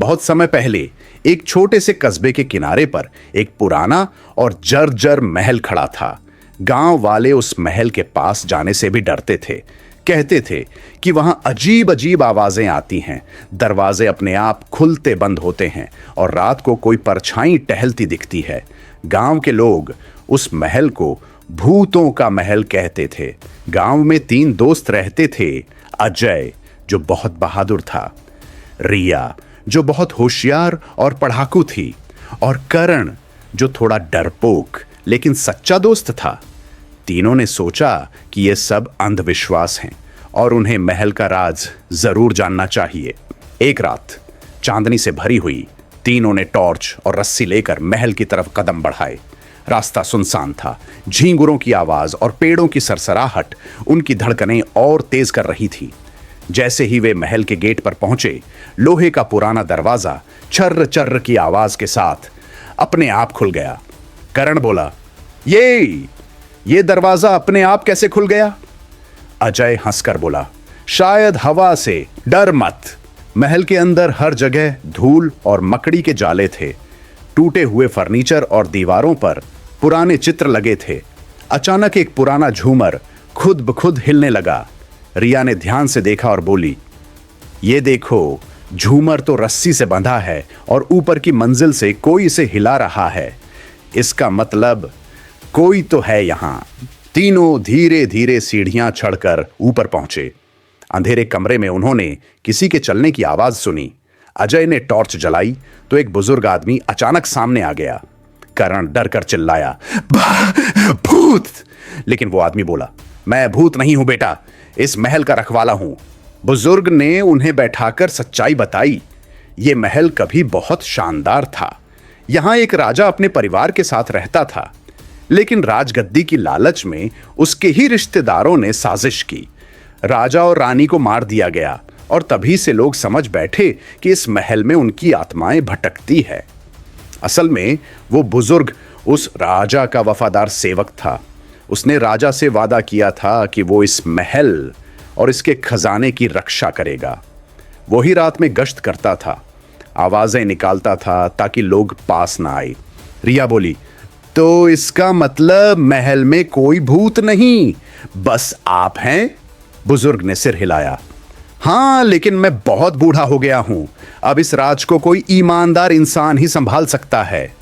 बहुत समय पहले एक छोटे से कस्बे के किनारे पर एक पुराना और जर्जर महल खड़ा था। गांव वाले उस महल के पास जाने से भी डरते थे। कहते थे कि वहां अजीब अजीब आवाजें आती हैं, दरवाजे अपने आप खुलते बंद होते हैं और रात को कोई परछाई टहलती दिखती है। गांव के लोग उस महल को भूतों का महल कहते थे। गांव में 3 दोस्त रहते थे। अजय, जो बहुत बहादुर था, रिया, जो बहुत होशियार और पढ़ाकू थी, और करण, जो थोड़ा डरपोक लेकिन सच्चा दोस्त था। तीनों ने सोचा कि ये सब अंधविश्वास हैं और उन्हें महल का राज जरूर जानना चाहिए। एक रात चांदनी से भरी हुई, तीनों ने टॉर्च और रस्सी लेकर महल की तरफ कदम बढ़ाए। रास्ता सुनसान था। झींगुरों की आवाज और पेड़ों की सरसराहट उनकी धड़कनें और तेज कर रही थी। जैसे ही वे महल के गेट पर पहुंचे, लोहे का पुराना दरवाजा छर्र छर्र की आवाज के साथ अपने आप खुल गया। करण बोला, ये दरवाजा अपने आप कैसे खुल गया? अजय हंसकर बोला, शायद हवा से। डर मत। महल के अंदर हर जगह धूल और मकड़ी के जाले थे। टूटे हुए फर्नीचर और दीवारों पर पुराने चित्र लगे थे। अचानक एक पुराना झूमर खुद ब खुद हिलने लगा। रिया ने ध्यान से देखा और बोली, ये देखो, झूमर तो रस्सी से बंधा है और ऊपर की मंजिल से कोई इसे हिला रहा है। इसका मतलब कोई तो है यहां। तीनों धीरे धीरे सीढ़ियां चढ़कर ऊपर पहुंचे। अंधेरे कमरे में उन्होंने किसी के चलने की आवाज सुनी। अजय ने टॉर्च जलाई तो एक बुजुर्ग आदमी अचानक सामने आ गया। करण डर कर चिल्लाया, भूत! लेकिन वो आदमी बोला, मैं भूत नहीं हूं बेटा, इस महल का रखवाला हूं। बुजुर्ग ने उन्हें बैठाकर सच्चाई बताई। ये महल कभी बहुत शानदार था। यहां एक राजा अपने परिवार के साथ रहता था, लेकिन राजगद्दी की लालच में उसके ही रिश्तेदारों ने साजिश की। राजा और रानी को मार दिया गया और तभी से लोग समझ बैठे कि इस महल में उनकी आत्माएं भटकती है। असल में वो बुजुर्ग उस राजा का वफादार सेवक था। उसने राजा से वादा किया था कि वो इस महल और इसके खजाने की रक्षा करेगा। वो ही रात में गश्त करता था, आवाजें निकालता था ताकि लोग पास ना आए। रिया बोली, तो इसका मतलब महल में कोई भूत नहीं, बस आप हैं? बुजुर्ग ने सिर हिलाया। हां, लेकिन मैं बहुत बूढ़ा हो गया हूं। अब इस राज को कोई ईमानदार इंसान ही संभाल सकता है।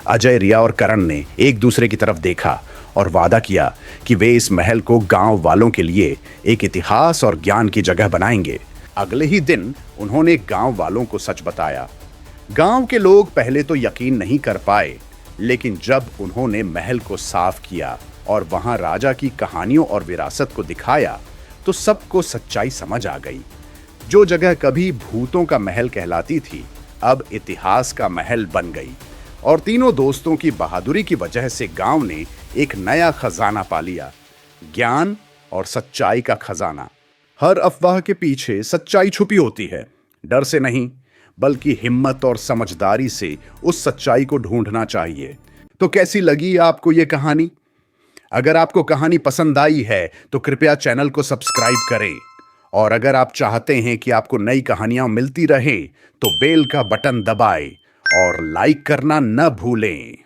अजय, रिया और करण ने एक दूसरे की तरफ देखा और वादा किया कि वे इस महल को गांव वालों के लिए एक इतिहास और ज्ञान की जगह बनाएंगे। अगले ही दिन उन्होंने गांव वालों को सच बताया। गांव के लोग पहले तो यकीन नहीं कर पाए, लेकिन जब उन्होंने महल को साफ किया और वहां राजा की कहानियों और विरासत को दिखाया, तो सबको सच्चाई समझ आ गई। जो जगह कभी भूतों का महल कहलाती थी, अब इतिहास का महल बन गई। और तीनों दोस्तों की बहादुरी की वजह से गांव ने एक नया खजाना पा लिया, ज्ञान और सच्चाई का खजाना। हर अफवाह के पीछे सच्चाई छुपी होती है। डर से नहीं, बल्कि हिम्मत और समझदारी से उस सच्चाई को ढूंढना चाहिए। तो कैसी लगी आपको ये कहानी? अगर आपको कहानी पसंद आई है तो कृपया चैनल को सब्सक्राइब करें, और अगर आप चाहते हैं कि आपको नई कहानियां मिलती रहें तो बेल का बटन दबाएं और लाइक करना न भूलें।